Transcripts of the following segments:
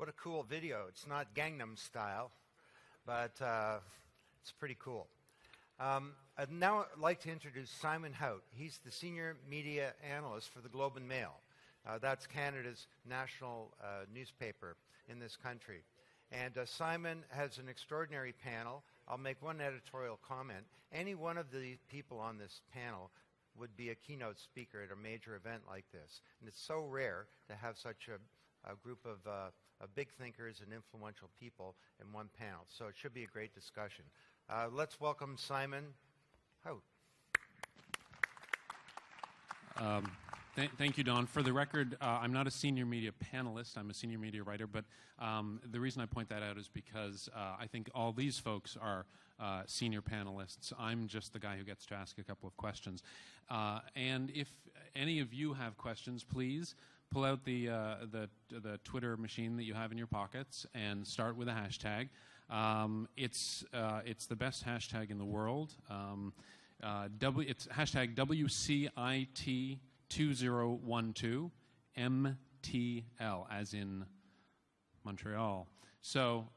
What a cool video. It's not Gangnam Style, but it's pretty cool. I'd now like to introduce Simon Hout. He's the senior media analyst for the Globe and Mail. That's Canada's national newspaper in this country. And Simon has an extraordinary panel. I'll make one editorial comment. Any one of the people on this panel would be a keynote speaker at a major event like this. And it's so rare to have such a group of big thinkers and influential people in one panel. So it should be a great discussion. Let's welcome Simon Hout. Thank you, Don. For the record, I'm not a senior media panelist. I'm a senior media writer. But the reason I point that out is because I think all these folks are senior panelists. I'm just the guy who gets to ask a couple of questions. And if any of you have questions, please pull out the Twitter machine that you have in your pockets and start with a hashtag. It's the best hashtag in the world. It's hashtag WCIT2012 MTL, as in Montreal. So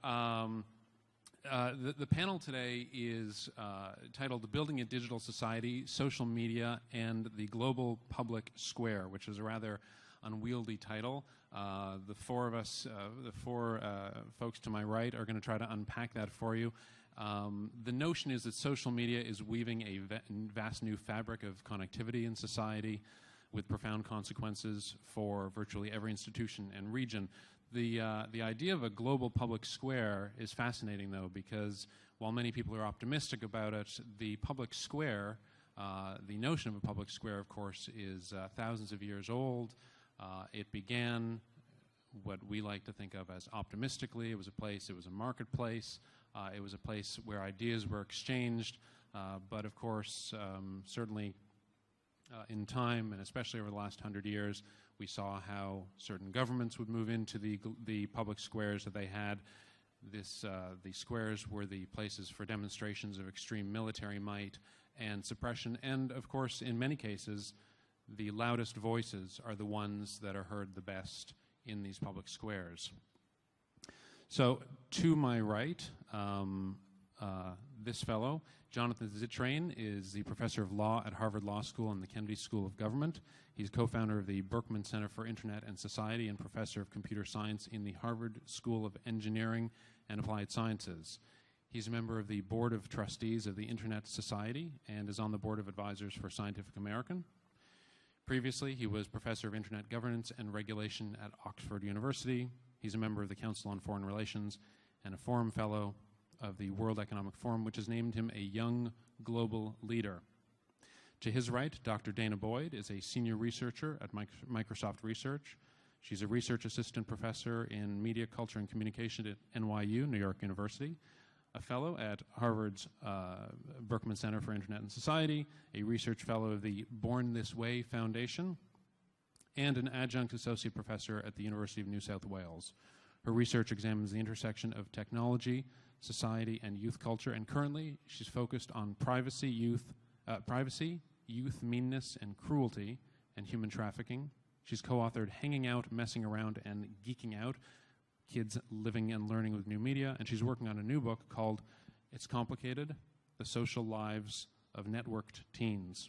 the panel today is titled "Building a Digital Society, Social Media, and the Global Public Square," which is a rather unwieldy title. The four of us, the four folks to my right, are going to try to unpack that for you. The notion is that social media is weaving a vast new fabric of connectivity in society with profound consequences for virtually every institution and region. The idea of a global public square is fascinating, though, because while many people are optimistic about it, the public square, the notion of a public square, of course, is thousands of years old. It began what we like to think of as optimistically. It was a place, it was a marketplace. It was a place where ideas were exchanged. But of course, certainly in time, and especially over the last 100 years, we saw how certain governments would move into the public squares that they had. The squares were the places for demonstrations of extreme military might and suppression. And of course, in many cases, the loudest voices are the ones that are heard the best in these public squares. So to my right, this fellow, Jonathan Zittrain, is the professor of law at Harvard Law School and the Kennedy School of Government. He's co-founder of the Berkman Center for Internet and Society and professor of computer science in the Harvard School of Engineering and Applied Sciences. He's a member of the Board of Trustees of the Internet Society and is on the Board of Advisors for Scientific American. Previously, he was professor of Internet Governance and Regulation at Oxford University. He's a member of the Council on Foreign Relations and a Forum Fellow of the World Economic Forum, which has named him a young global leader. To his right, Dr. Dana Boyd is a senior researcher at Microsoft Research. She's a research assistant professor in media, culture, and communication at NYU, New York University, a fellow at Harvard's Berkman Center for Internet and Society, a research fellow of the Born This Way Foundation, and an adjunct associate professor at the University of New South Wales. Her research examines the intersection of technology, society, and youth culture, and currently she's focused on privacy, youth meanness and cruelty, and human trafficking. She's co-authored Hanging Out, Messing Around, and Geeking Out, Kids Living and Learning with New Media, and she's working on a new book called It's Complicated, The Social Lives of Networked Teens.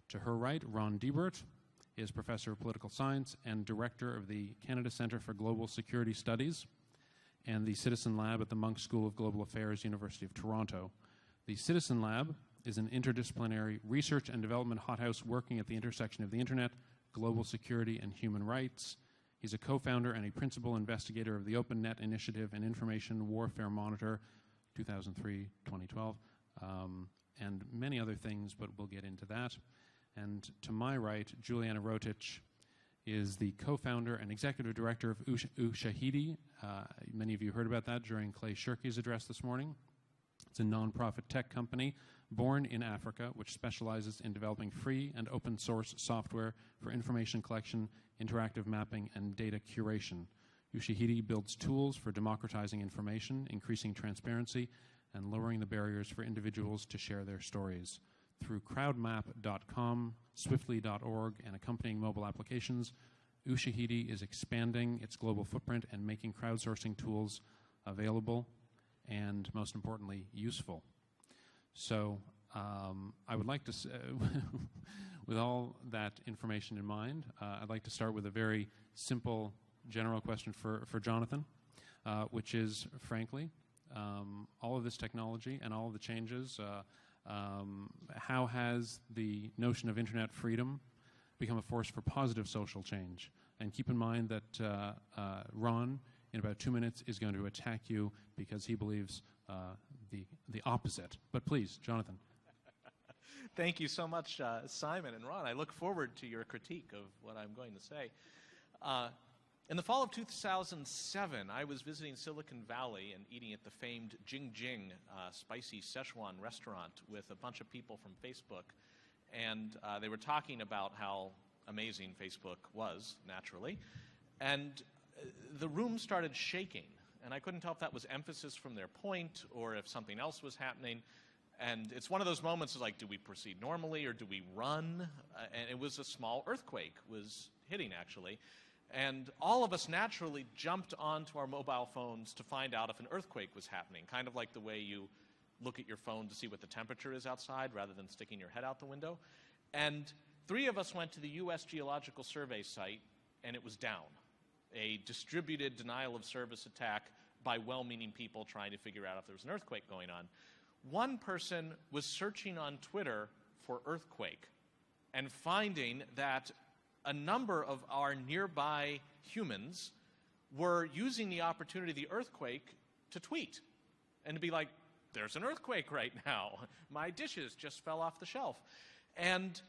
To her right, Ron Deibert is professor of political science and director of the Canada Centre for Global Security Studies and the Citizen Lab at the Munk School of Global Affairs, University of Toronto. The Citizen Lab is an interdisciplinary research and development hothouse working at the intersection of the internet, global security, and human rights. He's a co-founder and a principal investigator of the OpenNet Initiative and Information Warfare Monitor, 2003-2012, and many other things, but we'll get into that. And to my right, Juliana Rotich is the co-founder and executive director of Ushahidi. Many of you heard about that during Clay Shirky's address this morning. It's a nonprofit tech company born in Africa, which specializes in developing free and open source software for information collection, interactive mapping, and data curation. Ushahidi builds tools for democratizing information, increasing transparency, and lowering the barriers for individuals to share their stories. Through crowdmap.com, swiftly.org, and accompanying mobile applications, Ushahidi is expanding its global footprint and making crowdsourcing tools available and, most importantly, useful. So I would like to, with all that information in mind, I'd like to start with a very simple general question for Jonathan, which is, frankly, all of this technology and all of the changes, how has the notion of internet freedom become a force for positive social change? And keep in mind that Ron, in about 2 minutes, is going to attack you because he believes the opposite. But please, Jonathan. Thank you so much, Simon and Ron. I look forward to your critique of what I'm going to say. In the fall of 2007, I was visiting Silicon Valley and eating at the famed Jing Jing spicy Szechuan restaurant with a bunch of people from Facebook. And they were talking about how amazing Facebook was, naturally. And the room started shaking. And I couldn't tell if that was emphasis from their point or if something else was happening. And it's one of those moments, like, do we proceed normally or do we run? And it was a small earthquake was hitting, actually. And all of us naturally jumped onto our mobile phones to find out if an earthquake was happening, kind of like the way you look at your phone to see what the temperature is outside rather than sticking your head out the window. And 3 of us went to the U.S. Geological Survey site, and it was down. A distributed denial of service attack by well-meaning people trying to figure out if there was an earthquake going on. One person was searching on Twitter for earthquake and finding that a number of our nearby humans were using the opportunity of the earthquake to tweet and to be like, there's an earthquake right now. My dishes just fell off the shelf. And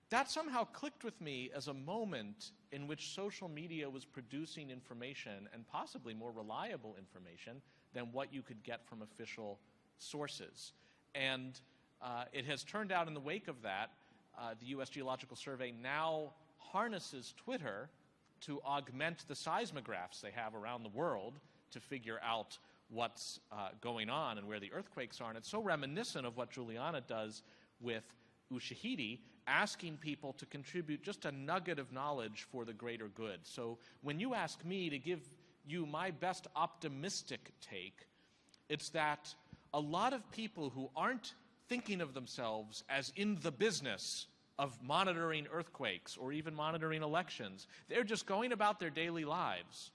that somehow clicked with me as a moment in which social media was producing information, and possibly more reliable information, than what you could get from official sources. And it has turned out in the wake of that, the U.S. Geological Survey now harnesses Twitter to augment the seismographs they have around the world to figure out what's going on and where the earthquakes are. And it's so reminiscent of what Juliana does with Ushahidi, asking people to contribute just a nugget of knowledge for the greater good. So when you ask me to give you my best optimistic take, it's that a lot of people who aren't thinking of themselves as in the business of monitoring earthquakes or even monitoring elections, they're just going about their daily lives.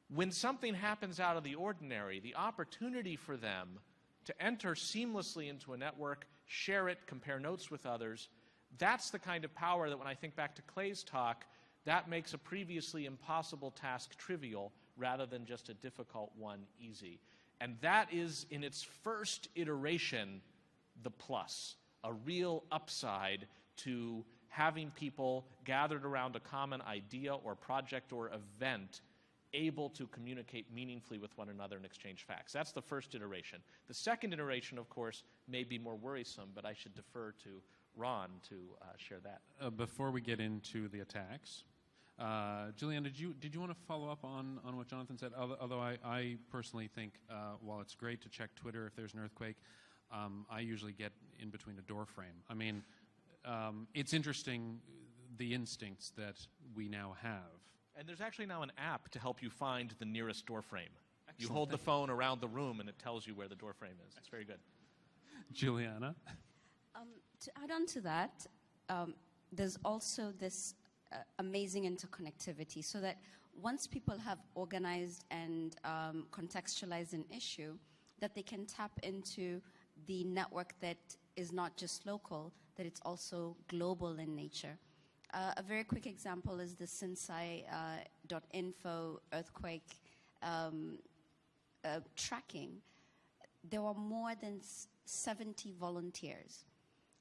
When something happens out of the ordinary, the opportunity for them to enter seamlessly into a network, share it, compare notes with others, that's the kind of power that when I think back to Clay's talk, that makes a previously impossible task trivial rather than just a difficult one easy. And that is, in its first iteration, the plus, a real upside to having people gathered around a common idea or project or event able to communicate meaningfully with one another and exchange facts. That's the first iteration. The second iteration, of course, may be more worrisome, but I should defer to Ron to share that. Before we get into the attacks, Juliana, did you want to follow up on what Jonathan said? Although I personally think while it's great to check Twitter if there's an earthquake, I usually get in between a door frame. I mean, it's interesting the instincts that we now have. And there's actually now an app to help you find the nearest door frame. Excellent. You hold the phone around the room and it tells you where the door frame is. It's very good. Juliana? To add on to that, there's also this amazing interconnectivity, so that once people have organized and contextualized an issue, that they can tap into the network that is not just local, that it's also global in nature. A very quick example is the Sinsai.info earthquake tracking. There were more than 70 volunteers.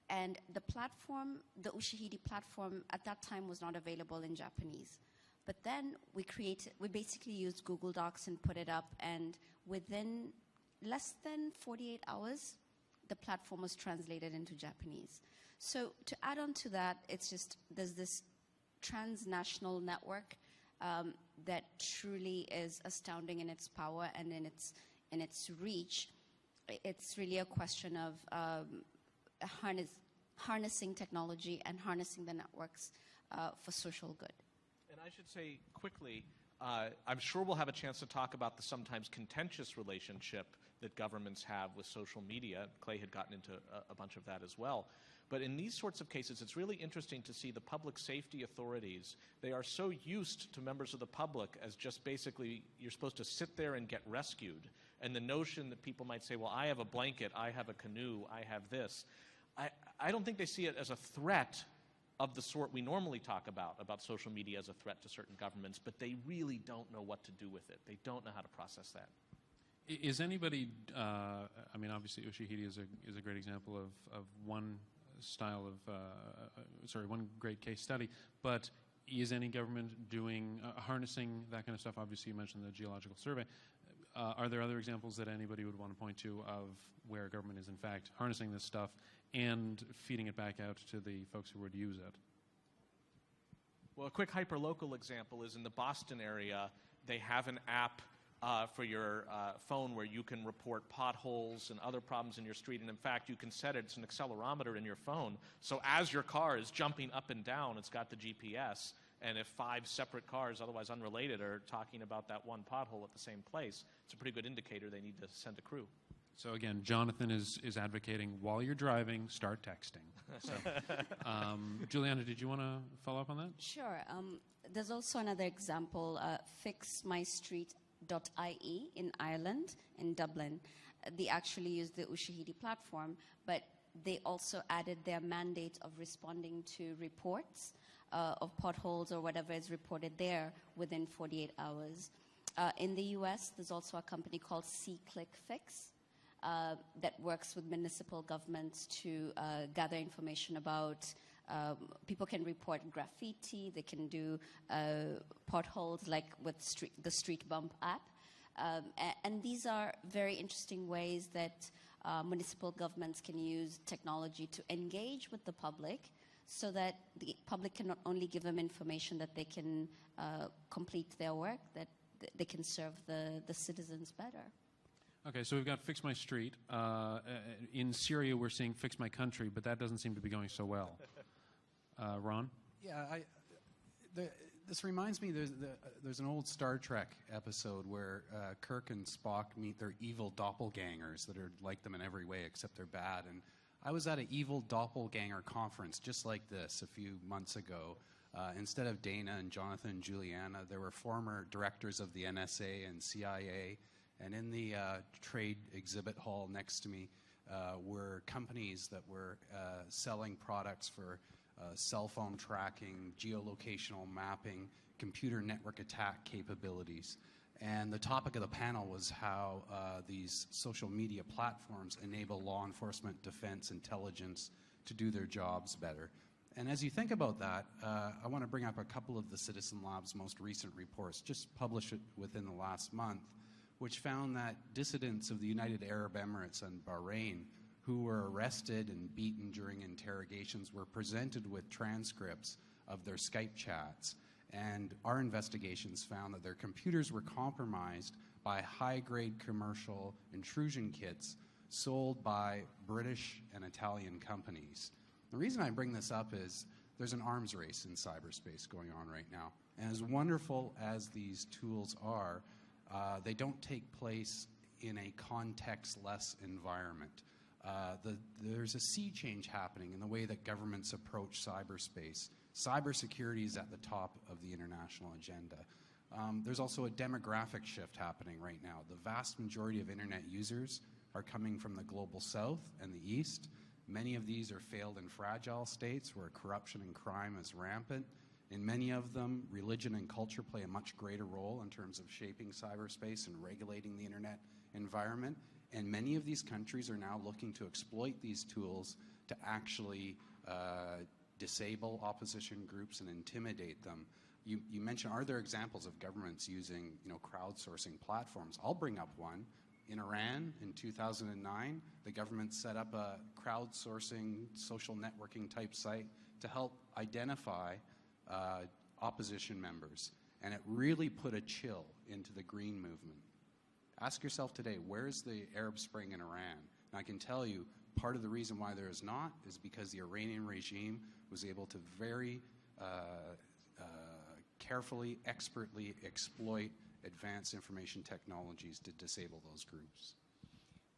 And the platform, the Ushahidi platform, at that time was not available in Japanese. But then we basically used Google Docs and put it up, and within less than 48 hours, the platform was translated into Japanese. So to add on to that, it's just, there's this transnational network that truly is astounding in its power and in its reach. It's really a question of harnessing technology and harnessing the networks for social good. And I should say quickly, I'm sure we'll have a chance to talk about the sometimes contentious relationship that governments have with social media. Clay had gotten into a bunch of that as well. But in these sorts of cases, it's really interesting to see the public safety authorities. They are so used to members of the public as just basically you're supposed to sit there and get rescued. And the notion that people might say, well, I have a blanket, I have a canoe, I have this. I don't think they see it as a threat of the sort we normally talk about social media as a threat to certain governments, but they really don't know what to do with it. They don't know how to process that. Is anybody, I mean, obviously Ushahidi is a great example of one style of, one great case study, but is any government doing, harnessing that kind of stuff? Obviously you mentioned the Geological Survey. Are there other examples that anybody would want to point to of where government is in fact harnessing this stuff and feeding it back out to the folks who would use it? Well, a quick hyper-local example is in the Boston area, they have an app for your phone where you can report potholes and other problems in your street. And in fact, you can set it, it's an accelerometer in your phone. So as your car is jumping up and down, it's got the GPS. And if 5 separate cars, otherwise unrelated, are talking about that one pothole at the same place, it's a pretty good indicator they need to send a crew. So again, Jonathan is advocating while you're driving, start texting. So, Juliana, did you want to follow up on that? Sure. There's also another example, fixmystreet.ie in Ireland, in Dublin. They actually use the Ushahidi platform, but they also added their mandate of responding to reports of potholes or whatever is reported there within 48 hours. In the US, there's also a company called SeeClickFix that works with municipal governments to gather information about people can report graffiti, they can do potholes like with the Street Bump app. And these are very interesting ways that municipal governments can use technology to engage with the public so that the public can not only give them information that they can complete their work, that they can serve the citizens better. Okay, so we've got Fix My Street. In Syria, we're seeing Fix My Country, but that doesn't seem to be going so well. Ron? Yeah, this reminds me, there's an old Star Trek episode where Kirk and Spock meet their evil doppelgangers that are like them in every way except they're bad. And I was at an evil doppelganger conference just like this a few months ago. Instead of Dana and Jonathan and Juliana, there were former directors of the NSA and CIA. And in the trade exhibit hall next to me were companies that were selling products for cell phone tracking, geolocational mapping, computer network attack capabilities. And the topic of the panel was how these social media platforms enable law enforcement, defense, intelligence to do their jobs better. And as you think about that, I want to bring up a couple of the Citizen Lab's most recent reports, just published within the last month, which found that dissidents of the United Arab Emirates and Bahrain who were arrested and beaten during interrogations were presented with transcripts of their Skype chats. And our investigations found that their computers were compromised by high-grade commercial intrusion kits sold by British and Italian companies. The reason I bring this up is there's an arms race in cyberspace going on right now. And as wonderful as these tools are, they don't take place in a context-less environment. There's a sea change happening in the way that governments approach cyberspace. Cybersecurity is at the top of the international agenda. There's also a demographic shift happening right now. The vast majority of internet users are coming from the global south and the east. Many of these are failed and fragile states where corruption and crime is rampant. In many of them, religion and culture play a much greater role in terms of shaping cyberspace and regulating the internet environment. And many of these countries are now looking to exploit these tools to actually disable opposition groups and intimidate them. You mentioned, are there examples of governments using crowdsourcing platforms? I'll bring up one. In Iran, in 2009, the government set up a crowdsourcing social networking type site to help identify opposition members. And it really put a chill into the green movement. Ask yourself today, where's the Arab Spring in Iran? And I can tell you, part of the reason why there is not is because the Iranian regime was able to very carefully, expertly exploit advanced information technologies to disable those groups.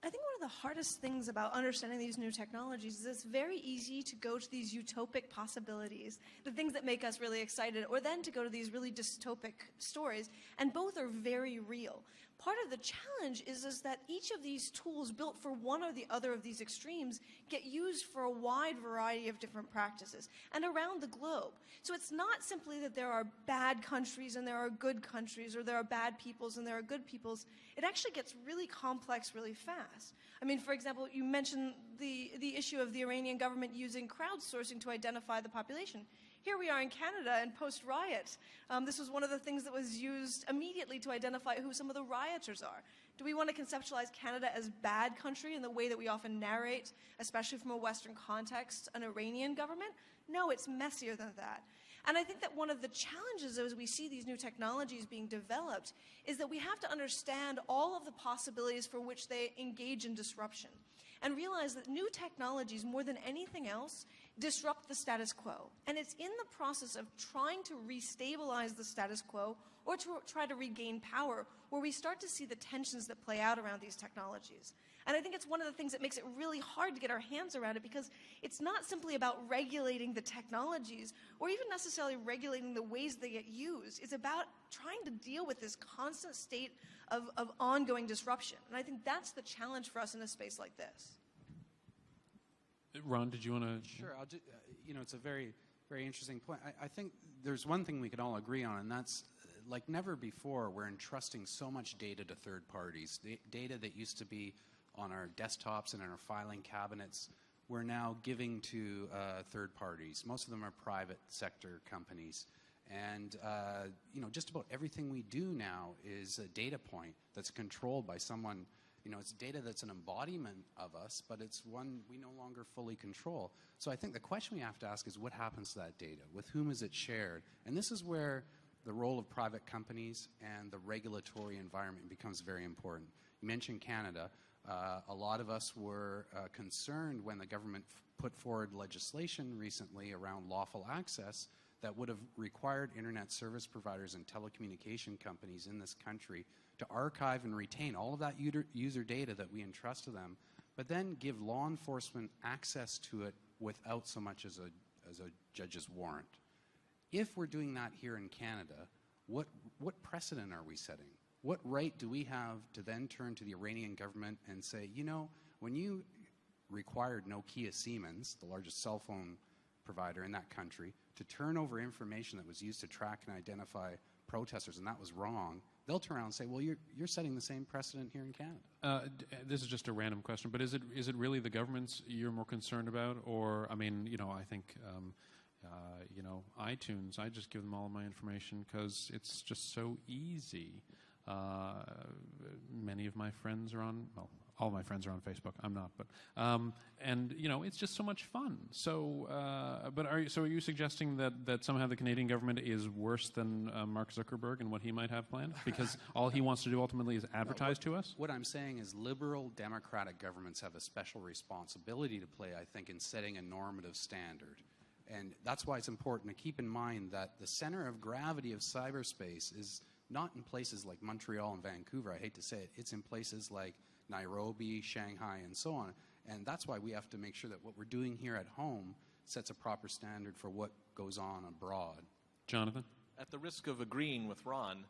I think one of the hardest things about understanding these new technologies is it's very easy to go to these utopic possibilities, the things that make us really excited, or then to go to these really dystopic stories, and both are very real. Part of the challenge is that each of these tools built for one or the other of these extremes get used for a wide variety of different practices and around the globe. So it's not simply that there are bad countries and there are good countries, or there are bad peoples and there are good peoples. It actually gets really complex really fast. I mean, for example, you mentioned the issue of the Iranian government using crowdsourcing to identify the population. Here we are in Canada and post-riot. This was one of the things that was used immediately to identify who some of the rioters are. Do we want to conceptualize Canada as bad country in the way that we often narrate, especially from a Western context, an Iranian government? No, it's messier than that. And I think that one of the challenges as we see these new technologies being developed is that we have to understand all of the possibilities for which they engage in disruption, and realize that new technologies, more than anything else, disrupt the status quo. And it's in the process of trying to restabilize the status quo or to try to regain power where we start to see the tensions that play out around these technologies. And I think it's one of the things that makes it really hard to get our hands around it, because it's not simply about regulating the technologies or even necessarily regulating the ways they get used. It's about trying to deal with this constant state of ongoing disruption. And I think that's the challenge for us in a space like this. Ron, did you want to? Sure. It's a very, very interesting point. I think there's one thing we can all agree on, and that's like never before, we're entrusting so much data to third parties. The data that used to be on our desktops and in our filing cabinets, we're now giving to third parties. Most of them are private sector companies. And just about everything we do now is a data point that's controlled by someone. It's data that's an embodiment of us, but it's one we no longer fully control. So I think the question we have to ask is, what happens to that data? With whom is it shared? And this is where the role of private companies and the regulatory environment becomes very important. You mentioned Canada. A lot of us were concerned when the government put forward legislation recently around lawful access that would have required internet service providers and telecommunication companies in this country to archive and retain all of that user data that we entrust to them, but then give law enforcement access to it without so much as a judge's warrant. If we're doing that here in Canada, what precedent are we setting? What right do we have to then turn to the Iranian government and say, when you required Nokia Siemens, the largest cell phone provider in that country, to turn over information that was used to track and identify protesters, and that was wrong, they'll turn around and say, well, you're setting the same precedent here in Canada. This is just a random question, but is it really the governments you're more concerned about? Or, I think, iTunes, I just give them all my information because it's just so easy. Many of my friends are on, all my friends are on Facebook. I'm not, but it's just so much fun. So, are you suggesting that somehow the Canadian government is worse than Mark Zuckerberg and what he might have planned, because all he wants to do ultimately is advertise to us? What I'm saying is liberal democratic governments have a special responsibility to play, I think, in setting a normative standard. And that's why it's important to keep in mind that the center of gravity of cyberspace is not in places like Montreal and Vancouver. I hate to say it. It's in places like Nairobi, Shanghai, and so on. And that's why we have to make sure that what we're doing here at home sets a proper standard for what goes on abroad. Jonathan? At the risk of agreeing with Ron,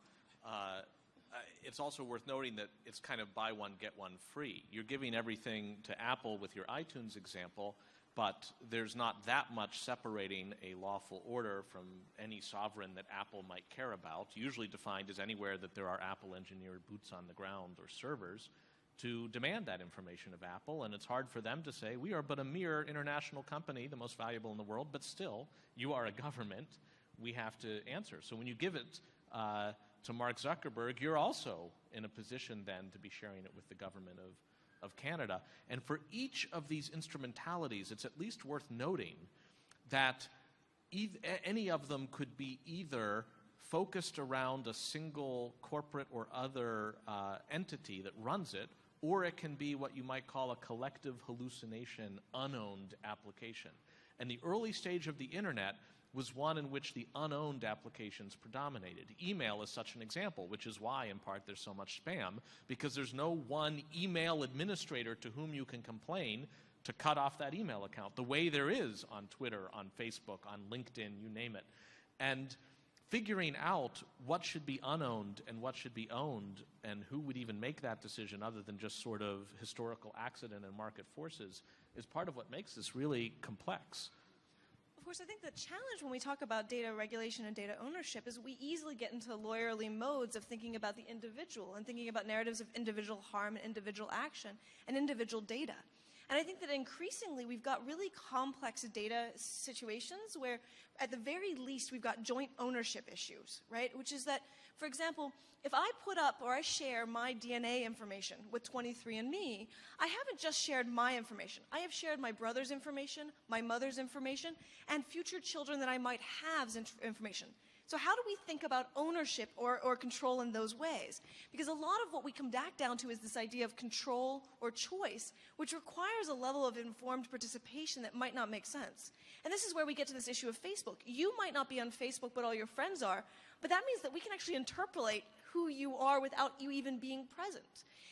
it's also worth noting that it's kind of buy one, get one free. You're giving everything to Apple with your iTunes example, but there's not that much separating a lawful order from any sovereign that Apple might care about, usually defined as anywhere that there are Apple-engineered boots on the ground or servers, to demand that information of Apple. And it's hard for them to say, we are but a mere international company, the most valuable in the world, but still, you are a government. We have to answer. So when you give it to Mark Zuckerberg, you're also in a position then to be sharing it with the government of Canada. And for each of these instrumentalities, it's at least worth noting that any of them could be either focused around a single corporate or other entity that runs it, or it can be what you might call a collective hallucination, unowned application. And the early stage of the internet was one in which the unowned applications predominated. Email is such an example, which is why, in part, there's so much spam, because there's no one email administrator to whom you can complain to cut off that email account, the way there is on Twitter, on Facebook, on LinkedIn, you name it. And figuring out what should be unowned and what should be owned, and who would even make that decision other than just sort of historical accident and market forces, is part of what makes this really complex. Of course, I think the challenge when we talk about data regulation and data ownership is we easily get into lawyerly modes of thinking about the individual and thinking about narratives of individual harm and individual action and individual data. And I think that increasingly we've got really complex data situations where at the very least we've got joint ownership issues, right? Which is that, for example, if I put up or I share my DNA information with 23andMe, I haven't just shared my information. I have shared my brother's information, my mother's information, and future children that I might have's information. So how do we think about ownership or control in those ways? Because a lot of what we come back down to is this idea of control or choice, which requires a level of informed participation that might not make sense. And this is where we get to this issue of Facebook. You might not be on Facebook, but all your friends are, but that means that we can actually interpolate who you are without you even being present.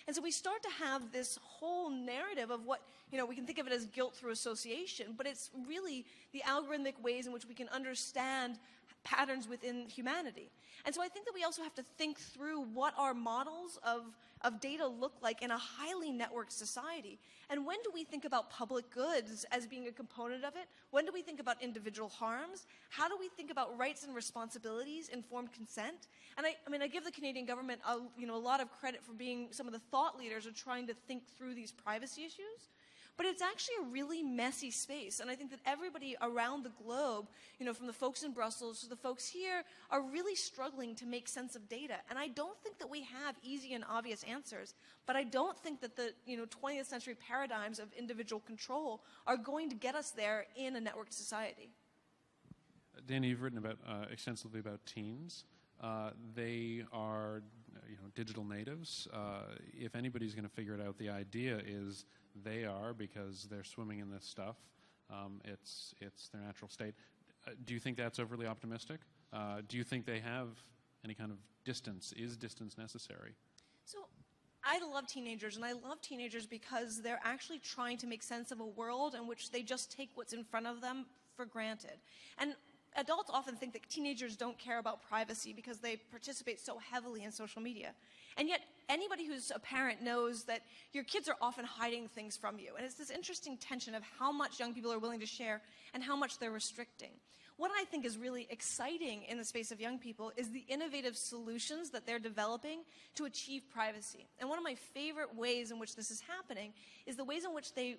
And so we start to have this whole narrative of what, we can think of it as guilt through association, but it's really the algorithmic ways in which we can understand patterns within humanity. And so I think that we also have to think through what our models of data look like in a highly networked society. And when do we think about public goods as being a component of it? When do we think about individual harms? How do we think about rights and responsibilities, informed consent? And I give the Canadian government a lot of credit for being some of the thought leaders of trying to think through these privacy issues. But it's actually a really messy space, and I think that everybody around the globe, from the folks in Brussels to the folks here, are really struggling to make sense of data. And I don't think that we have easy and obvious answers, but I don't think that the 20th century paradigms of individual control are going to get us there in a networked society. Danny, you've written extensively about teens. They are digital natives. If anybody's going to figure it out, the idea is they are, because they're swimming in this stuff. It's their natural state. Do you think that's overly optimistic? Do you think they have any kind of distance? Is distance necessary? So I love teenagers, and I love teenagers because they're actually trying to make sense of a world in which they just take what's in front of them for granted. And adults often think that teenagers don't care about privacy because they participate so heavily in social media. And yet, anybody who's a parent knows that your kids are often hiding things from you. And it's this interesting tension of how much young people are willing to share and how much they're restricting. What I think is really exciting in the space of young people is the innovative solutions that they're developing to achieve privacy. And one of my favorite ways in which this is happening is the ways in which they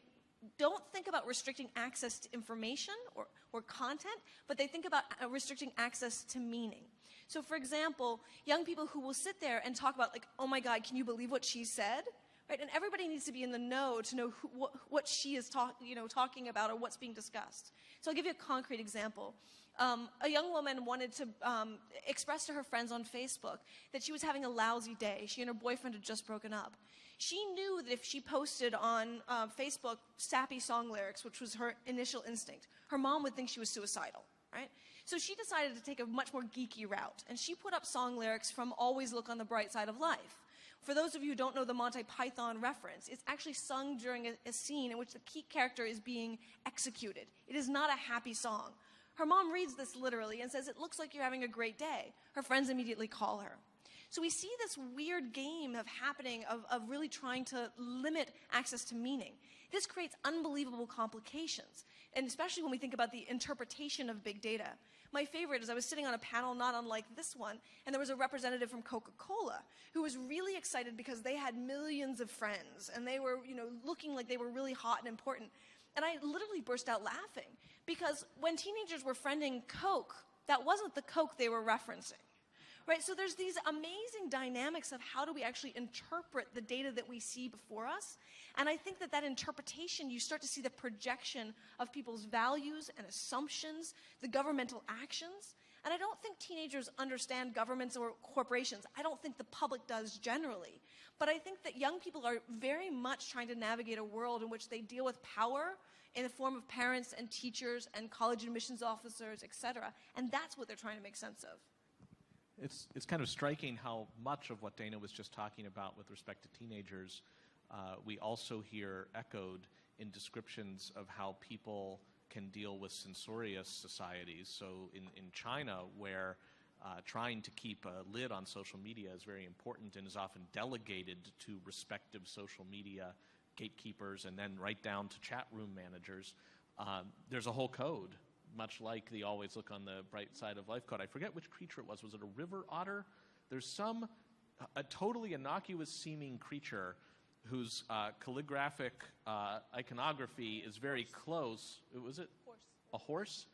don't think about restricting access to information or content, but they think about restricting access to meaning. So, for example, young people who will sit there and talk about, oh my God, can you believe what she said? Right? And everybody needs to be in the know to know what she is talking about or what's being discussed. So I'll give you a concrete example. A young woman wanted to express to her friends on Facebook that she was having a lousy day. She and her boyfriend had just broken up. She knew that if she posted on Facebook sappy song lyrics, which was her initial instinct, her mom would think she was suicidal, right? So she decided to take a much more geeky route, and she put up song lyrics from Always Look on the Bright Side of Life. For those of you who don't know the Monty Python reference, it's actually sung during a scene in which the key character is being executed. It is not a happy song. Her mom reads this literally and says, "It looks like you're having a great day." Her friends immediately call her. So we see this weird game of really trying to limit access to meaning. This creates unbelievable complications, and especially when we think about the interpretation of big data. My favorite is I was sitting on a panel not unlike this one, and there was a representative from Coca-Cola who was really excited because they had millions of friends, and they were, looking like they were really hot and important. And I literally burst out laughing because when teenagers were friending Coke, that wasn't the Coke they were referencing. Right, so there's these amazing dynamics of how do we actually interpret the data that we see before us. And I think that interpretation, you start to see the projection of people's values and assumptions, the governmental actions. And I don't think teenagers understand governments or corporations. I don't think the public does generally. But I think that young people are very much trying to navigate a world in which they deal with power in the form of parents and teachers and college admissions officers, et cetera. And that's what they're trying to make sense of. It's kind of striking how much of what Dana was just talking about with respect to teenagers, we also hear echoed in descriptions of how people can deal with censorious societies. So in China, where trying to keep a lid on social media is very important and is often delegated to respective social media gatekeepers and then right down to chat room managers, there's a whole code, much like the always look on the bright side of life code. I forget which creature it was. Was it a river otter? There's a totally innocuous seeming creature whose calligraphic iconography is very close. Was it? Horse. A horse?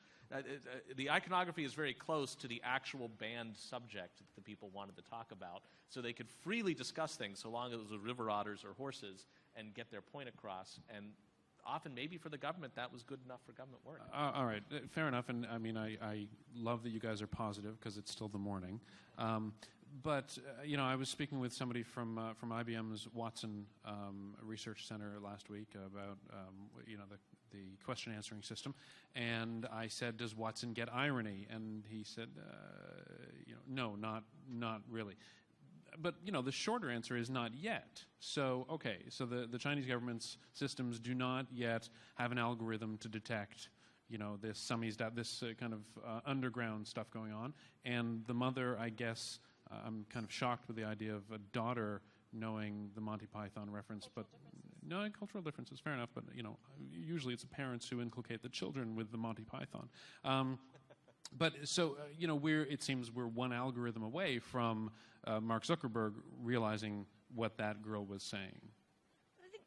The iconography is very close to the actual banned subject that the people wanted to talk about, so they could freely discuss things so long as it was river otters or horses and get their point across. And often, maybe for the government, that was good enough for government work. All right, fair enough. And I mean, I love that you guys are positive because it's still the morning. But I was speaking with somebody from IBM's Watson Research Center last week about the question answering system, and I said, "Does Watson get irony?" And he said, "No, not really." But the shorter answer is not yet. So okay, so the Chinese government's systems do not yet have an algorithm to detect this kind of underground stuff going on, and the mother, I guess. I'm kind of shocked with the idea of a daughter knowing the Monty Python reference, but no, cultural differences, fair enough, but usually it's the parents who inculcate the children with the Monty Python. But so, it seems we're one algorithm away from Mark Zuckerberg realizing what that girl was saying.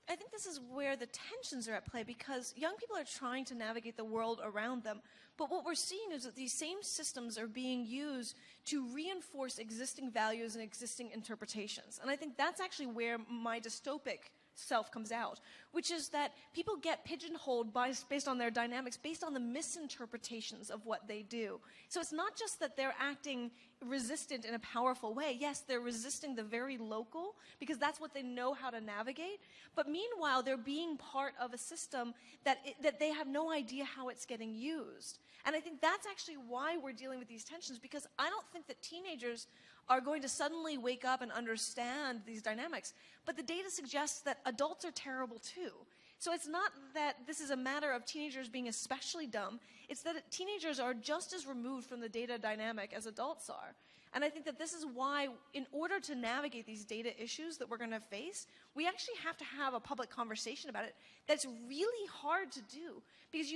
I think this is where the tensions are at play, because young people are trying to navigate the world around them. But what we're seeing is that these same systems are being used to reinforce existing values and existing interpretations. And I think that's actually where my dystopic self comes out, which is that people get pigeonholed based on their dynamics, based on the misinterpretations of what they do. So it's not just that they're acting resistant in a powerful way. Yes, they're resisting the very local because that's what they know how to navigate. But meanwhile, they're being part of a system that they have no idea how it's getting used. And I think that's actually why we're dealing with these tensions, because I don't think that teenagers are going to suddenly wake up and understand these dynamics. But the data suggests that adults are terrible too. So it's not that this is a matter of teenagers being especially dumb. It's that teenagers are just as removed from the data dynamic as adults are. And I think that this is why, in order to navigate these data issues that we're going to face, we actually have to have a public conversation about it. That's really hard to do, because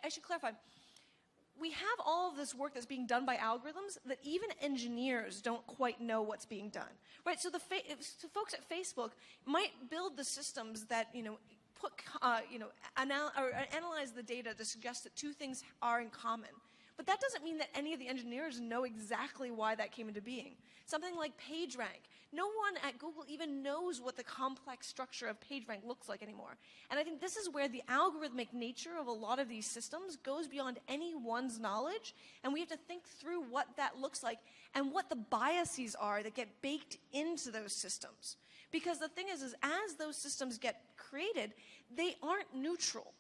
I should clarify. We have all of this work that's being done by algorithms that even engineers don't quite know what's being done, right? So the folks at Facebook might build the systems that analyze the data to suggest that two things are in common. But that doesn't mean that any of the engineers know exactly why that came into being. Something like PageRank. No one at Google even knows what the complex structure of PageRank looks like anymore. And I think this is where the algorithmic nature of a lot of these systems goes beyond anyone's knowledge, and we have to think through what that looks like and what the biases are that get baked into those systems. Because the thing is as those systems get created, they aren't neutral.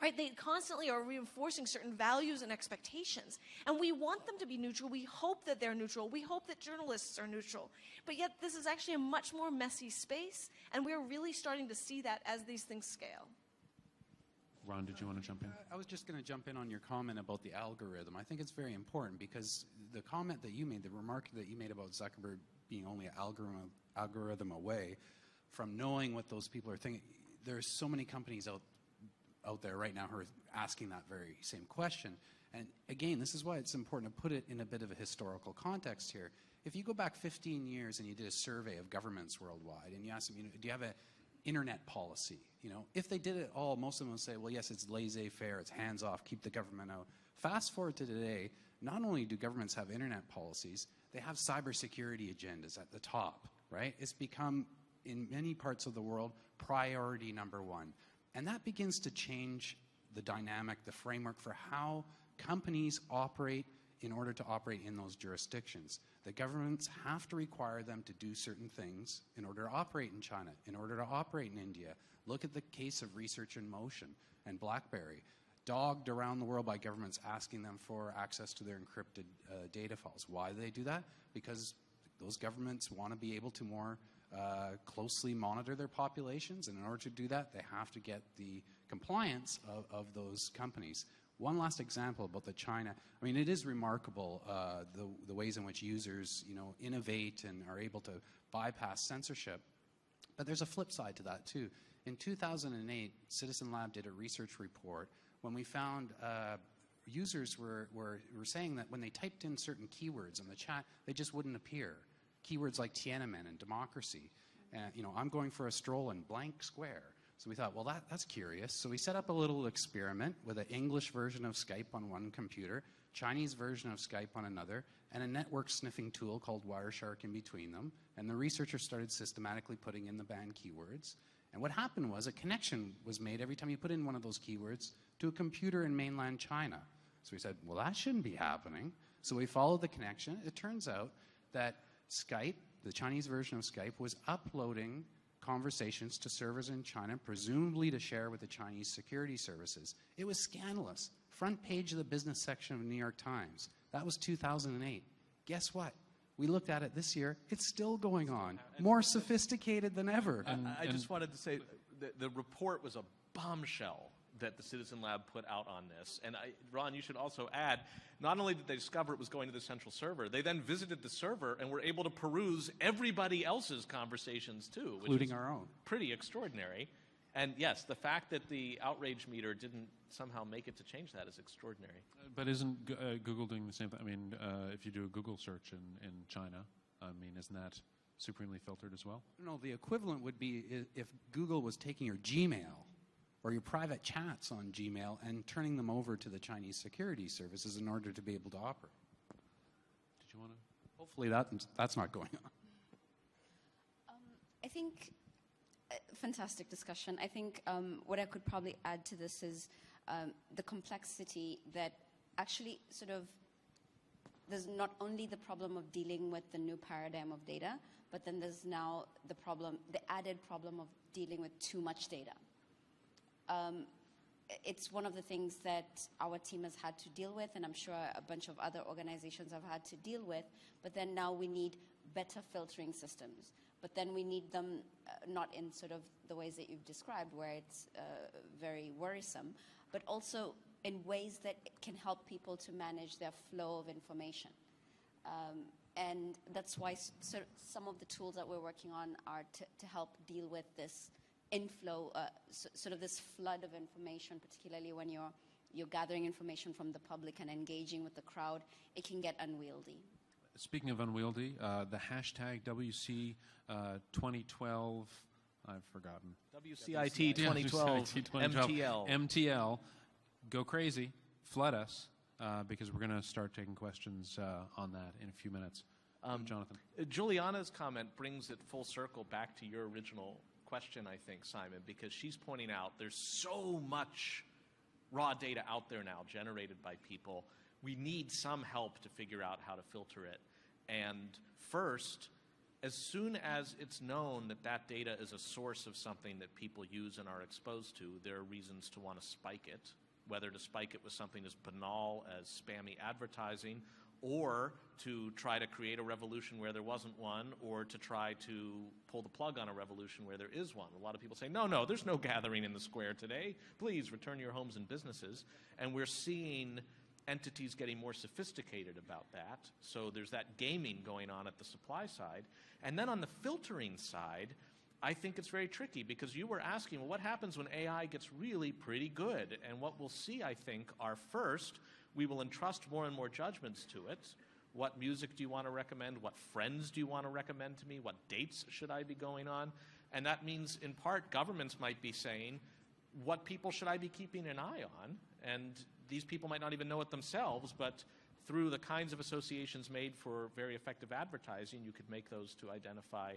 Right? They constantly are reinforcing certain values and expectations. And we want them to be neutral. We hope that they're neutral. We hope that journalists are neutral. But yet this is actually a much more messy space, and we're really starting to see that as these things scale. Ron, did you want to jump in? I was just going to jump in on your comment about the algorithm. I think it's very important, because the comment that you made, the remark that you made about Zuckerberg being only an algorithm away from knowing what those people are thinking, there's so many companies out there right now who are asking that very same question. And again, this is why it's important to put it in a bit of a historical context here. If you go back 15 years and you did a survey of governments worldwide and you ask them, do you have an internet policy? If they did it all, most of them would say, well, yes, it's laissez-faire, it's hands-off, keep the government out. Fast forward to today, not only do governments have internet policies, they have cybersecurity agendas at the top, right? It's become, in many parts of the world, priority number one. And that begins to change the dynamic, the framework for how companies operate in order to operate in those jurisdictions. The governments have to require them to do certain things in order to operate in China, in order to operate in India. Look at the case of Research in Motion and BlackBerry, dogged around the world by governments asking them for access to their encrypted data files. Why do they do that? Because those governments want to be able to more closely monitor their populations, and in order to do that, they have to get the compliance of those companies. One last example about the China. I mean, it is remarkable the ways in which users, innovate and are able to bypass censorship. But there's a flip side to that too. In 2008, Citizen Lab did a research report when we found users were saying that when they typed in certain keywords in the chat, they just wouldn't appear. Keywords like Tiananmen and democracy. I'm going for a stroll in blank square. So we thought, well, that's curious. So we set up a little experiment with an English version of Skype on one computer, Chinese version of Skype on another, and a network sniffing tool called Wireshark in between them. And the researchers started systematically putting in the banned keywords. And what happened was a connection was made every time you put in one of those keywords to a computer in mainland China. So we said, well, that shouldn't be happening. So we followed the connection. It turns out that Skype, the Chinese version of Skype, was uploading conversations to servers in China, presumably to share with the Chinese security services. It was scandalous. Front page of the business section of the New York Times. That was 2008. Guess what? We looked at it this year. It's still going on. More sophisticated than ever. I just wanted to say the report was a bombshell that the Citizen Lab put out on this. And Ron, you should also add, not only did they discover it was going to the central server, they then visited the server and were able to peruse everybody else's conversations too. Including our own. Pretty extraordinary. And yes, the fact that the outrage meter didn't somehow make it to change that is extraordinary. But isn't Google doing the same thing? I mean, if you do a Google search in China, isn't that supremely filtered as well? No, the equivalent would be if Google was taking your Gmail or your private chats on Gmail and turning them over to the Chinese security services in order to be able to operate. Did you want to? Hopefully that's not going on. I think, fantastic discussion. I think what I could probably add to this is the complexity that actually sort of, there's not only the problem of dealing with the new paradigm of data, but then there's now the added problem of dealing with too much data. It's one of the things that our team has had to deal with, and I'm sure a bunch of other organizations have had to deal with, but then now we need better filtering systems. But then we need them not in sort of the ways that you've described, where it's very worrisome, but also in ways that it can help people to manage their flow of information. And that's why some of the tools that we're working on are to help deal with this inflow, sort of this flood of information, particularly when you're gathering information from the public and engaging with the crowd. It can get unwieldy. Speaking of unwieldy, the hashtag WC 2012, I've forgotten. WCIT 2012 MTL. MTL, go crazy, flood us, because we're going to start taking questions on that in a few minutes. Jonathan. Juliana's comment brings it full circle back to your original question, I think, Simon, because she's pointing out there's so much raw data out there now generated by people. We need some help to figure out how to filter it. And first, as soon as it's known that that data is a source of something that people use and are exposed to, there are reasons to want to spike it, whether to spike it with something as banal as spammy advertising, or to try to create a revolution where there wasn't one, or to try to pull the plug on a revolution where there is one. A lot of people say, no, there's no gathering in the square today. Please return to your homes and businesses. And we're seeing entities getting more sophisticated about that. So there's that gaming going on at the supply side. And then on the filtering side, I think it's very tricky, because you were asking, well, what happens when AI gets really pretty good? And what we'll see, I think, are first, we will entrust more and more judgments to it. What music do you want to recommend? What friends do you want to recommend to me? What dates should I be going on? And that means, in part, governments might be saying, what people should I be keeping an eye on? And these people might not even know it themselves, but through the kinds of associations made for very effective advertising, you could make those to identify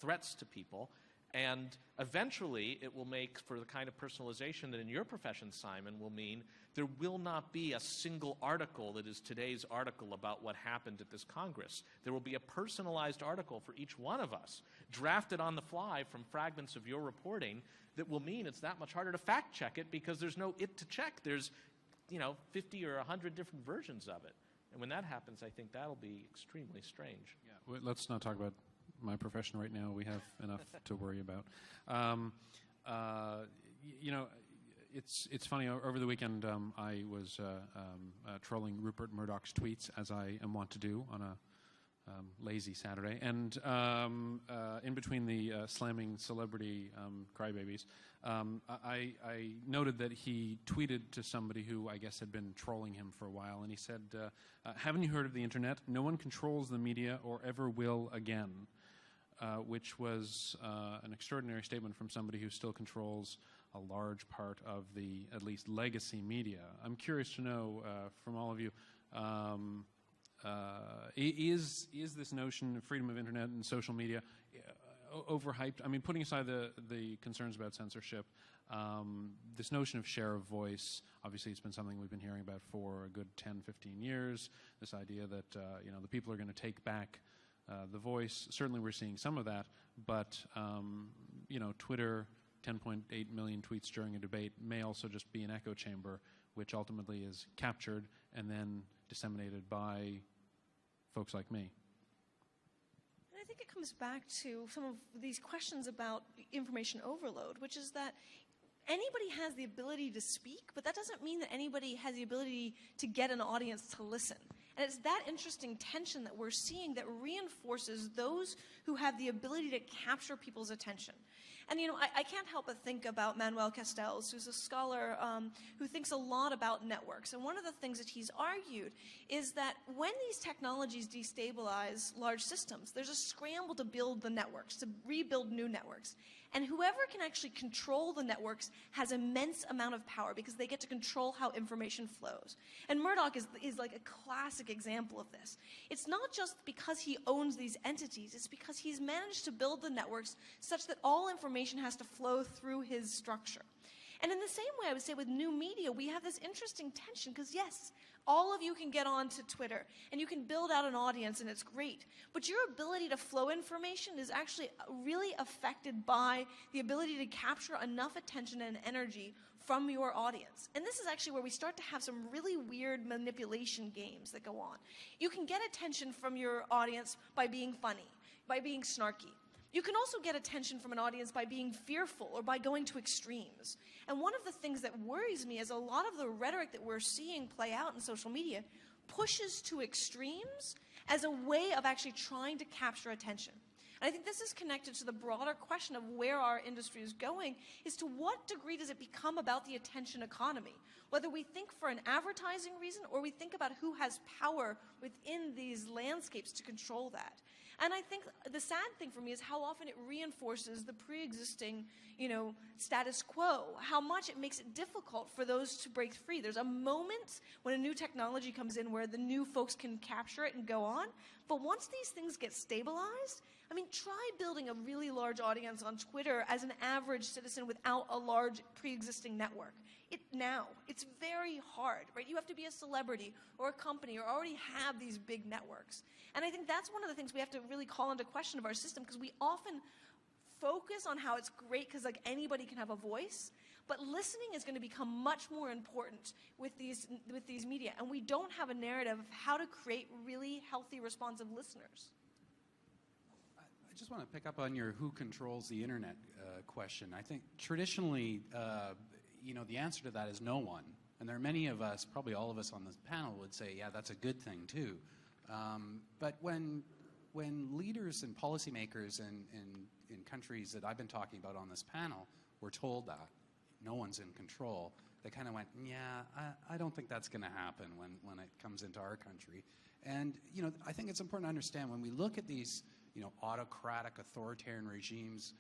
threats to people. And eventually, it will make for the kind of personalization that in your profession, Simon, will mean there will not be a single article that is today's article about what happened at this Congress. There will be a personalized article for each one of us, drafted on the fly from fragments of your reporting, that will mean it's that much harder to fact check it because there's no it to check. There's, 50 or 100 different versions of it. And when that happens, I think that'll be extremely strange. Yeah, well, let's not talk about my profession right now. We have enough to worry about. It's funny. Over the weekend, I was trolling Rupert Murdoch's tweets, as I am wont to do on a lazy Saturday. And in between the slamming celebrity crybabies, I noted that he tweeted to somebody who I guess had been trolling him for a while, and he said, "Haven't you heard of the internet? No one controls the media or ever will again." Which was an extraordinary statement from somebody who still controls a large part of the, at least, legacy media. I'm curious to know from all of you, is this notion of freedom of internet and social media overhyped? I mean, putting aside the concerns about censorship, this notion of share of voice, obviously it's been something we've been hearing about for a good 10, 15 years, this idea that the people are going to take back the voice. Certainly we're seeing some of that, but Twitter, 10.8 million tweets during a debate may also just be an echo chamber, which ultimately is captured and then disseminated by folks like me. And I think it comes back to some of these questions about information overload, which is that anybody has the ability to speak, but that doesn't mean that anybody has the ability to get an audience to listen. And it's that interesting tension that we're seeing that reinforces those who have the ability to capture people's attention. And, I can't help but think about Manuel Castells, who's a scholar who thinks a lot about networks. And one of the things that he's argued is that when these technologies destabilize large systems, there's a scramble to build the networks, to rebuild new networks. And whoever can actually control the networks has immense amount of power because they get to control how information flows. And Murdoch is like a classic example of this. It's not just because he owns these entities, it's because he's managed to build the networks such that all information has to flow through his structure. And in the same way, I would say with new media, we have this interesting tension because yes, all of you can get onto Twitter and you can build out an audience and it's great. But your ability to flow information is actually really affected by the ability to capture enough attention and energy from your audience. And this is actually where we start to have some really weird manipulation games that go on. You can get attention from your audience by being funny, by being snarky. You can also get attention from an audience by being fearful or by going to extremes. And one of the things that worries me is a lot of the rhetoric that we're seeing play out in social media pushes to extremes as a way of actually trying to capture attention. And I think this is connected to the broader question of where our industry is going, is to what degree does it become about the attention economy? Whether we think for an advertising reason or we think about who has power within these landscapes to control that. And I think the sad thing for me is how often it reinforces the pre-existing, status quo, how much it makes it difficult for those to break free. There's a moment when a new technology comes in where the new folks can capture it and go on. But once these things get stabilized, try building a really large audience on Twitter as an average citizen without a large pre-existing network. It's very hard, right? You have to be a celebrity or a company or already have these big networks. And I think that's one of the things we have to really call into question of our system, because we often focus on how it's great because anybody can have a voice, but listening is going to become much more important with these media, and we don't have a narrative of how to create really healthy, responsive listeners. I just want to pick up on your who controls the internet question. I think traditionally, the answer to that is no one. And there are many of us, probably all of us on this panel would say, yeah, that's a good thing too. But when leaders and policymakers in countries that I've been talking about on this panel were told that no one's in control, they kind of went, yeah, I don't think that's going to happen when it comes into our country. And, I think it's important to understand when we look at these, autocratic, authoritarian regimes,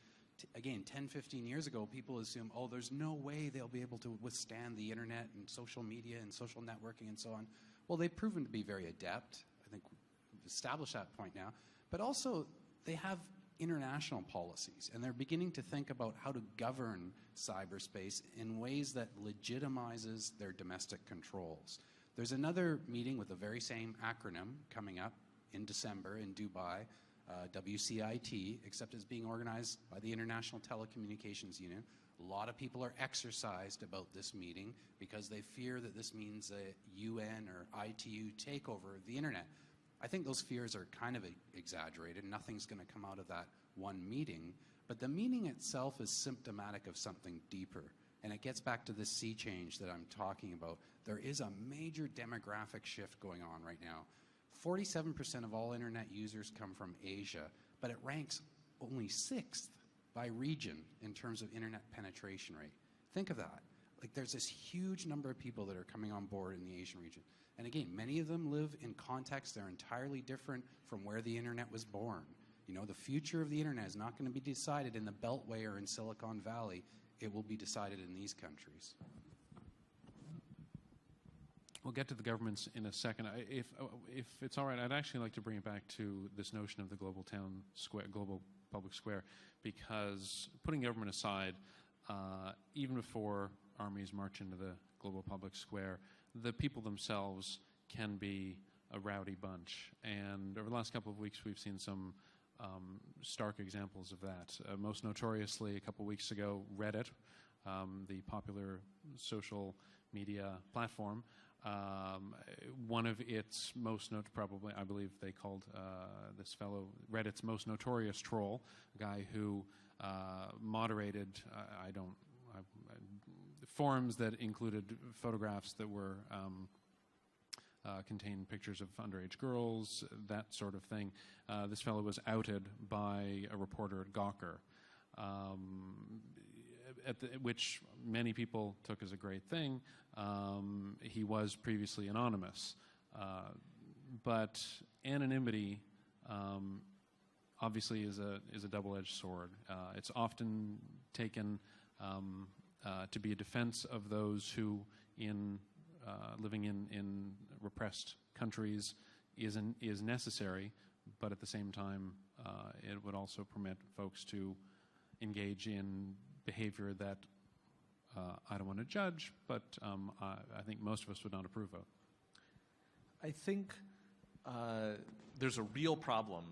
again, 10, 15 years ago, people assume, there's no way they'll be able to withstand the internet and social media and social networking and so on. Well, they've proven to be very adept. I think we've established that point now. But also, they have international policies, and they're beginning to think about how to govern cyberspace in ways that legitimizes their domestic controls. There's another meeting with the very same acronym coming up in December in Dubai, WCIT, except it's being organized by the International Telecommunications Union. A lot of people are exercised about this meeting because they fear that this means a UN or ITU takeover of the internet. I think those fears are kind of exaggerated. Nothing's going to come out of that one meeting, but the meeting itself is symptomatic of something deeper, and it gets back to the sea change that I'm talking about. There is a major demographic shift going on right now. 47% of all internet users come from Asia, but it ranks only 6th by region in terms of internet penetration rate. Think of that. Like, there's this huge number of people that are coming on board in the Asian region. And again, many of them live in contexts that are entirely different from where the internet was born. You know, the future of the internet is not going to be decided in the Beltway or in Silicon Valley. It will be decided in these countries. We'll get to the governments in a second. If it's all right, I'd actually like to bring it back to this notion of the global town square, global public square, because putting government aside, even before armies march into the global public square, the people themselves can be a rowdy bunch. And over the last couple of weeks, we've seen some stark examples of that. Most notoriously, a couple of weeks ago, Reddit, the popular social media platform, one of its most probably, I believe they called this fellow Reddit's most notorious troll, a guy who moderated, forums that included photographs that were contained pictures of underage girls, that sort of thing. This fellow was outed by a reporter at Gawker, which many people took as a great thing. He was previously anonymous. But anonymity obviously is a double-edged sword. It's often taken to be a defense of those who, living in repressed countries, is necessary, but at the same time, it would also permit folks to engage in behavior that I don't want to judge, but I think most of us would not approve of. I think there's a real problem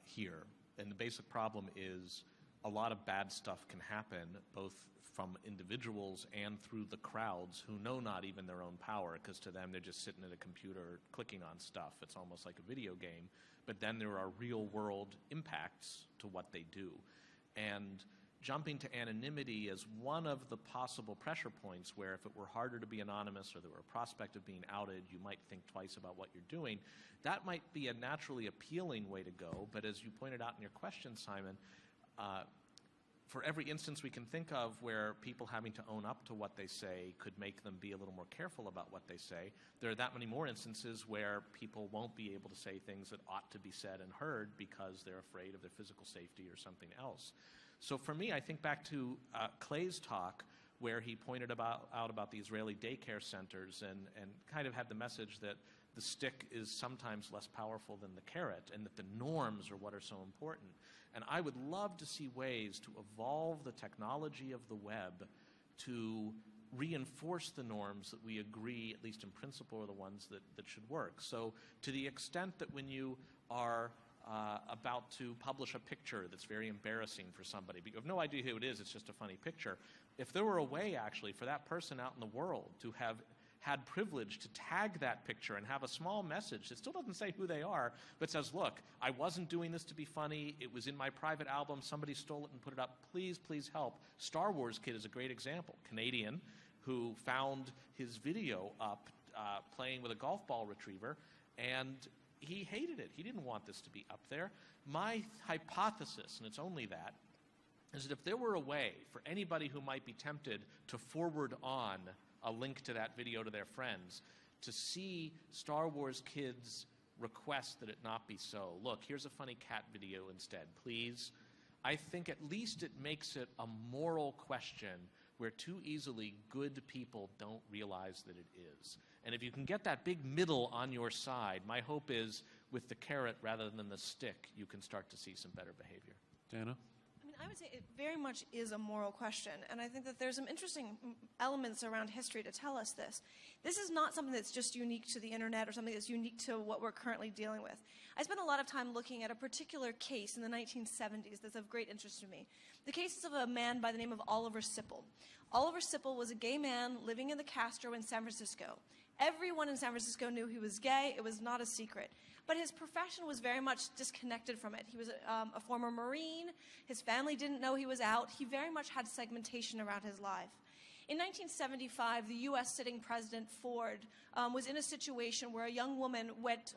here, and the basic problem is a lot of bad stuff can happen, both from individuals and through the crowds who know not even their own power, because to them they're just sitting at a computer clicking on stuff. It's almost like a video game. But then there are real-world impacts to what they do. And jumping to anonymity is one of the possible pressure points where if it were harder to be anonymous or there were a prospect of being outed, you might think twice about what you're doing. That might be a naturally appealing way to go, but as you pointed out in your question, Simon, for every instance we can think of where people having to own up to what they say could make them be a little more careful about what they say, there are that many more instances where people won't be able to say things that ought to be said and heard because they're afraid of their physical safety or something else. So for me, I think back to Clay's talk where he pointed out about the Israeli daycare centers and kind of had the message that the stick is sometimes less powerful than the carrot and that the norms are what are so important. And I would love to see ways to evolve the technology of the web to reinforce the norms that we agree, at least in principle, are the ones that should work. So to the extent that when you are about to publish a picture that's very embarrassing for somebody, but you have no idea who it is, it's just a funny picture. If there were a way, actually, for that person out in the world to have had privilege to tag that picture and have a small message that still doesn't say who they are, but says, look, I wasn't doing this to be funny, it was in my private album, somebody stole it and put it up, please, please help. Star Wars Kid is a great example. Canadian who found his video up playing with a golf ball retriever, and he hated it. He didn't want this to be up there. My hypothesis, and it's only that, is that if there were a way for anybody who might be tempted to forward on a link to that video to their friends, to see Star Wars Kids request that it not be so. Look, here's a funny cat video instead, please. I think at least it makes it a moral question where too easily good people don't realize that it is. And if you can get that big middle on your side, my hope is with the carrot rather than the stick, you can start to see some better behavior. Dana? I mean, I would say it very much is a moral question, and I think that there's some interesting elements around history to tell us this. This is not something that's just unique to the internet or something that's unique to what we're currently dealing with. I spent a lot of time looking at a particular case in the 1970s that's of great interest to me. The case is of a man by the name of Oliver Sipple. Oliver Sipple was a gay man living in the Castro in San Francisco. Everyone in San Francisco knew he was gay. It was not a secret. But his profession was very much disconnected from it. He was a former Marine. His family didn't know he was out. He very much had segmentation around his life. In 1975, the U.S. sitting President Ford was in a situation where a woman went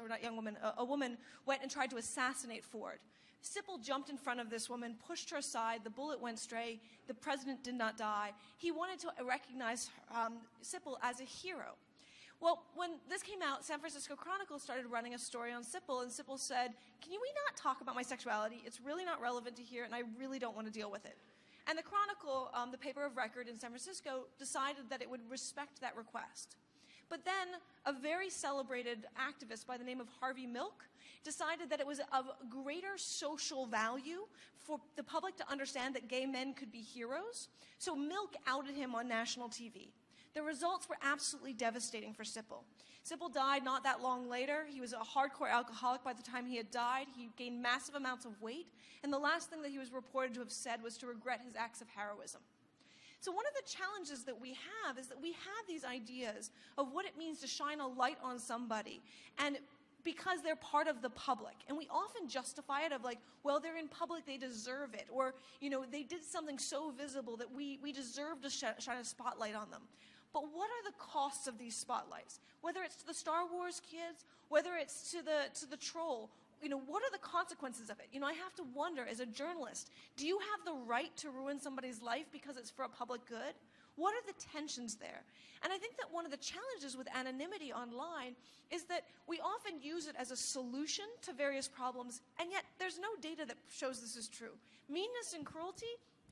and tried to assassinate Ford. Sipple jumped in front of this woman, pushed her aside, the bullet went stray, the president did not die. He wanted to recognize Sipple as a hero. Well, when this came out, San Francisco Chronicle started running a story on Sipple, and Sipple said, "Can we not talk about my sexuality? It's really not relevant to here, and I really don't want to deal with it." And the Chronicle, the paper of record in San Francisco, decided that it would respect that request. But then a very celebrated activist by the name of Harvey Milk decided that it was of greater social value for the public to understand that gay men could be heroes. So Milk outed him on national TV. The results were absolutely devastating for Sipple. Sipple died not that long later. He was a hardcore alcoholic by the time he had died. He gained massive amounts of weight. And the last thing that he was reported to have said was to regret his acts of heroism. So one of the challenges that we have is that we have these ideas of what it means to shine a light on somebody, and because they're part of the public. And we often justify it of like, well, they're in public, they deserve it. Or, you know, they did something so visible that we deserve to shine a spotlight on them. But what are the costs of these spotlights? Whether it's to the Star Wars kids, whether it's to the troll, you know, what are the consequences of it? You know, I have to wonder, as a journalist, do you have the right to ruin somebody's life because it's for a public good? What are the tensions there? And I think that one of the challenges with anonymity online is that we often use it as a solution to various problems, and yet there's no data that shows this is true. Meanness and cruelty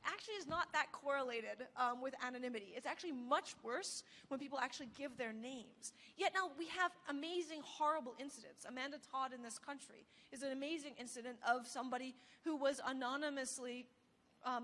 actually is not that correlated with anonymity. It's actually much worse when people actually give their names. Yet now we have amazing, horrible incidents. Amanda Todd in this country is an amazing incident of somebody who was anonymously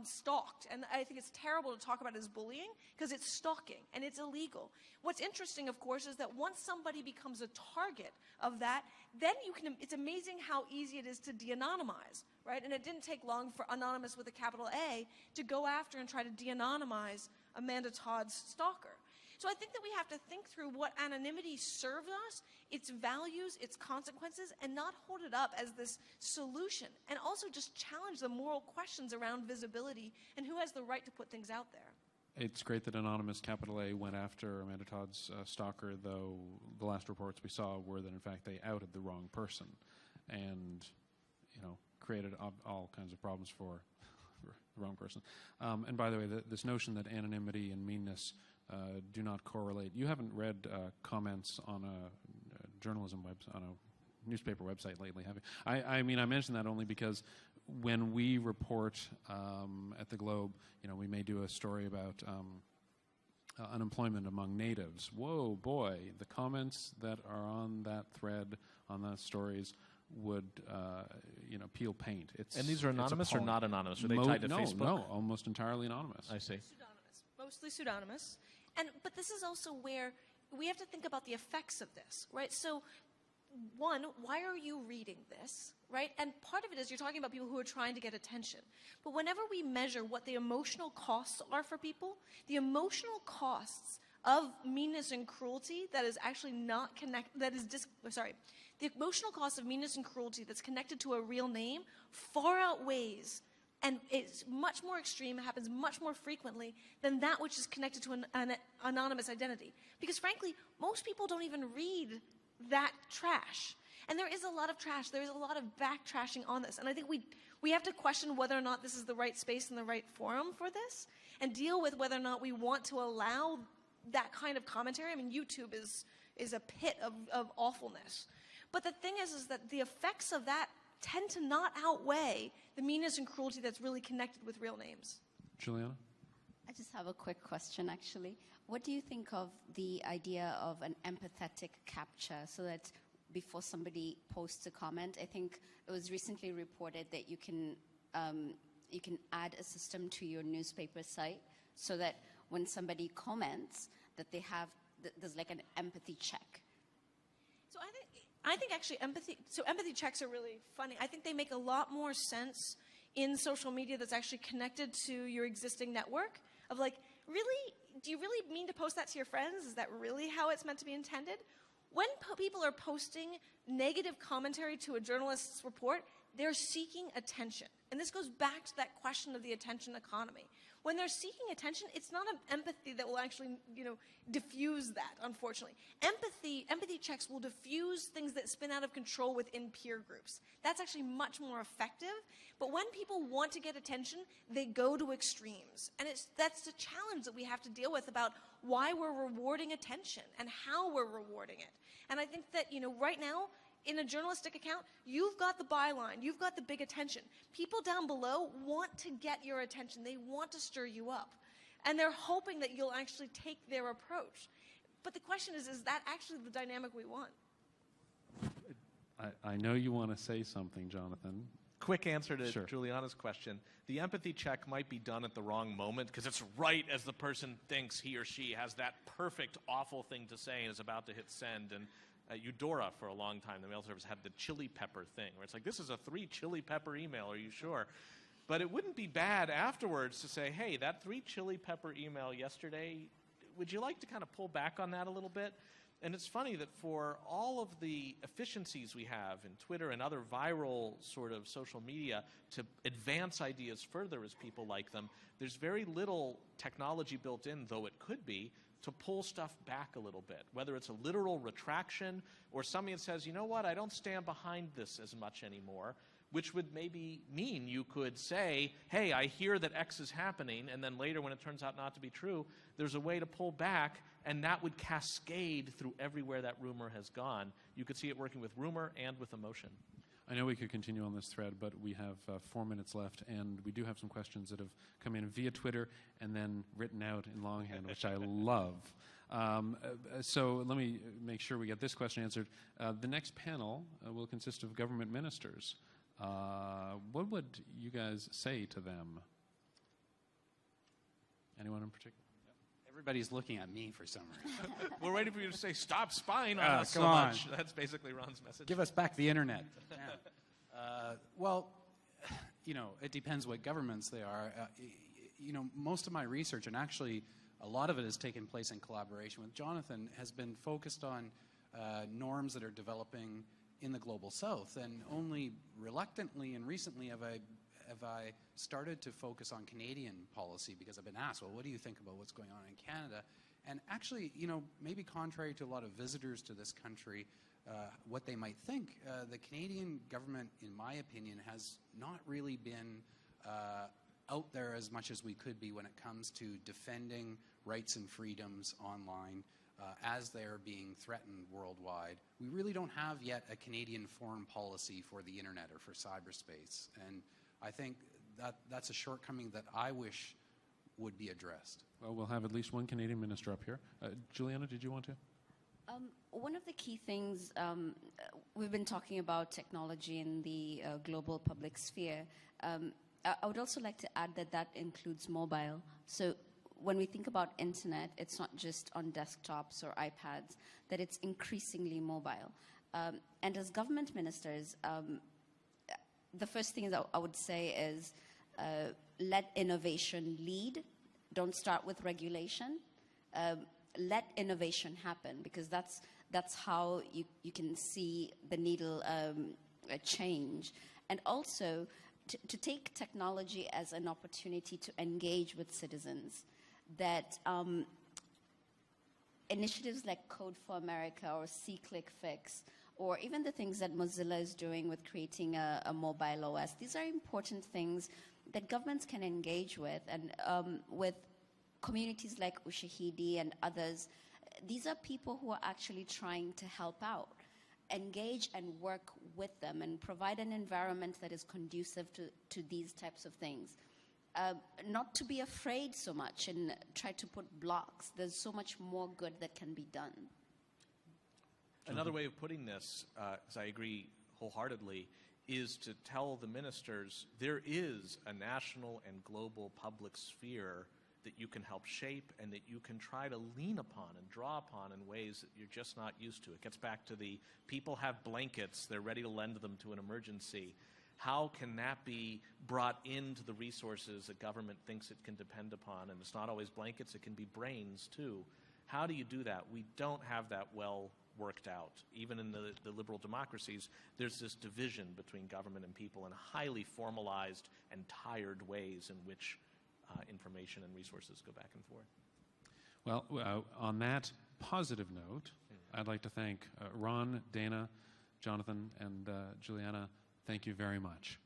stalked. And I think it's terrible to talk about it as bullying because it's stalking and it's illegal. What's interesting, of course, is that once somebody becomes a target of that, then it's amazing how easy it is to de-anonymize, right? And it didn't take long for Anonymous with a capital A to go after and try to de-anonymize Amanda Todd's stalker. So I think that we have to think through what anonymity serves us, its values, its consequences, and not hold it up as this solution. And also just challenge the moral questions around visibility and who has the right to put things out there. It's great that Anonymous capital A went after Amanda Todd's stalker, though the last reports we saw were that, in fact, they outed the wrong person and, you know, created all kinds of problems for the wrong person. And by the way, this notion that anonymity and meanness do not correlate. You haven't read comments on a journalism website, on a newspaper website lately, have you? I mean, I mention that only because when we report at the Globe, you know, we may do a story about unemployment among natives. Whoa, boy, the comments that are on that thread, on those stories, would you know, peel paint. And these are anonymous or not anonymous? Are they tied to Facebook? No, almost entirely anonymous. I see. Pseudonymous, mostly pseudonymous. But this is also where we have to think about the effects of this, right? So, one, why are you reading this, right? And part of it is you're talking about people who are trying to get attention. But whenever we measure what the emotional costs are for people, the emotional costs of meanness and cruelty that is actually not connected, the emotional cost of meanness and cruelty that's connected to a real name far outweighs, and it's much more extreme, happens much more frequently than that which is connected to an anonymous identity. Because frankly, most people don't even read that trash. And there is a lot of trash. There is a lot of back-trashing on this. And I think we have to question whether or not this is the right space and the right forum for this, and deal with whether or not we want to allow that kind of commentary. I mean, YouTube is a pit of awfulness. But the thing is that the effects of that tend to not outweigh the meanness and cruelty that's really connected with real names. Juliana? I just have a quick question, actually. What do you think of the idea of an empathetic capture, so that before somebody posts a comment. I think it was recently reported that you can add a system to your newspaper site so that when somebody comments, that they have there's like an empathy check. So I think actually empathy checks are really funny. I think they make a lot more sense in social media that's actually connected to your existing network of like, really, do you really mean to post that to your friends? Is that really how it's meant to be intended? When people are posting negative commentary to a journalist's report, they're seeking attention. And this goes back to that question of the attention economy. When they're seeking attention, it's not an empathy that will actually, diffuse that, unfortunately. Empathy checks will diffuse things that spin out of control within peer groups. That's actually much more effective. But when people want to get attention, they go to extremes. And that's the challenge that we have to deal with about why we're rewarding attention and how we're rewarding it. And I think that, right now, in a journalistic account, you've got the byline, you've got the big attention. People down below want to get your attention. They want to stir you up. And they're hoping that you'll actually take their approach. But the question is that actually the dynamic we want? I know you want to say something, Jonathan. Quick answer to Sure. Juliana's question. The empathy check might be done at the wrong moment because it's right as the person thinks he or she has that perfect, awful thing to say and is about to hit send. And Eudora, for a long time, the mail service had the chili pepper thing, where it's like, this is a 3 chili pepper email, are you sure? But it wouldn't be bad afterwards to say, hey, that 3 chili pepper email yesterday, would you like to kind of pull back on that a little bit? And it's funny that for all of the efficiencies we have in Twitter and other viral sort of social media to advance ideas further as people like them, there's very little technology built in, though it could be, to pull stuff back a little bit, whether it's a literal retraction or something that says, you know what, I don't stand behind this as much anymore, which would maybe mean you could say, hey, I hear that X is happening, and then later when it turns out not to be true, there's a way to pull back, and that would cascade through everywhere that rumor has gone. You could see it working with rumor and with emotion. I know we could continue on this thread, but we have 4 minutes left, and we do have some questions that have come in via Twitter and then written out in longhand, which I love. So let me make sure we get this question answered. The next panel will consist of government ministers. What would you guys say to them? Anyone in particular? Everybody's looking at me for some reason. We're waiting for you to say, stop spying on us so come on. much. That's basically Ron's message. Give us back the internet. Well, it depends what governments they are. Most of my research, and actually a lot of it has taken place in collaboration with Jonathan, has been focused on norms that are developing in the global south. And only reluctantly and recently have I started to focus on Canadian policy because I've been asked, well, what do you think about what's going on in Canada? And actually, maybe contrary to a lot of visitors to this country, what they might think, the Canadian government, in my opinion, has not really been out there as much as we could be when it comes to defending rights and freedoms online as they're being threatened worldwide. We really don't have yet a Canadian foreign policy for the internet or for cyberspace. And I think that's a shortcoming that I wish would be addressed. Well, we'll have at least one Canadian minister up here. Juliana, did you want to? One of the key things, we've been talking about technology in the global public sphere. I would also like to add that includes mobile. So when we think about internet, it's not just on desktops or iPads, that it's increasingly mobile. And as government ministers, the first thing that I would say is let innovation lead. Don't start with regulation. Let innovation happen, because that's how you can see the needle change. And also to take technology as an opportunity to engage with citizens. That initiatives like Code for America or See-Click-Fix, or even the things that Mozilla is doing with creating a mobile OS, these are important things that governments can engage with. And with communities like Ushahidi and others, these are people who are actually trying to help out. Engage and work with them and provide an environment that is conducive to these types of things. Not to be afraid so much and try to put blocks. There's so much more good that can be done. Another way of putting this, as I agree wholeheartedly, is to tell the ministers there is a national and global public sphere that you can help shape and that you can try to lean upon and draw upon in ways that you're just not used to. It gets back to the people have blankets, they're ready to lend them to an emergency. How can that be brought into the resources that government thinks it can depend upon? And it's not always blankets, it can be brains too. How do you do that? We don't have that well worked out. Even in the liberal democracies, there's this division between government and people in highly formalized and tired ways in which information and resources go back and forth. Well, on that positive note, I'd like to thank Ron, Dana, Jonathan, and Juliana. Thank you very much.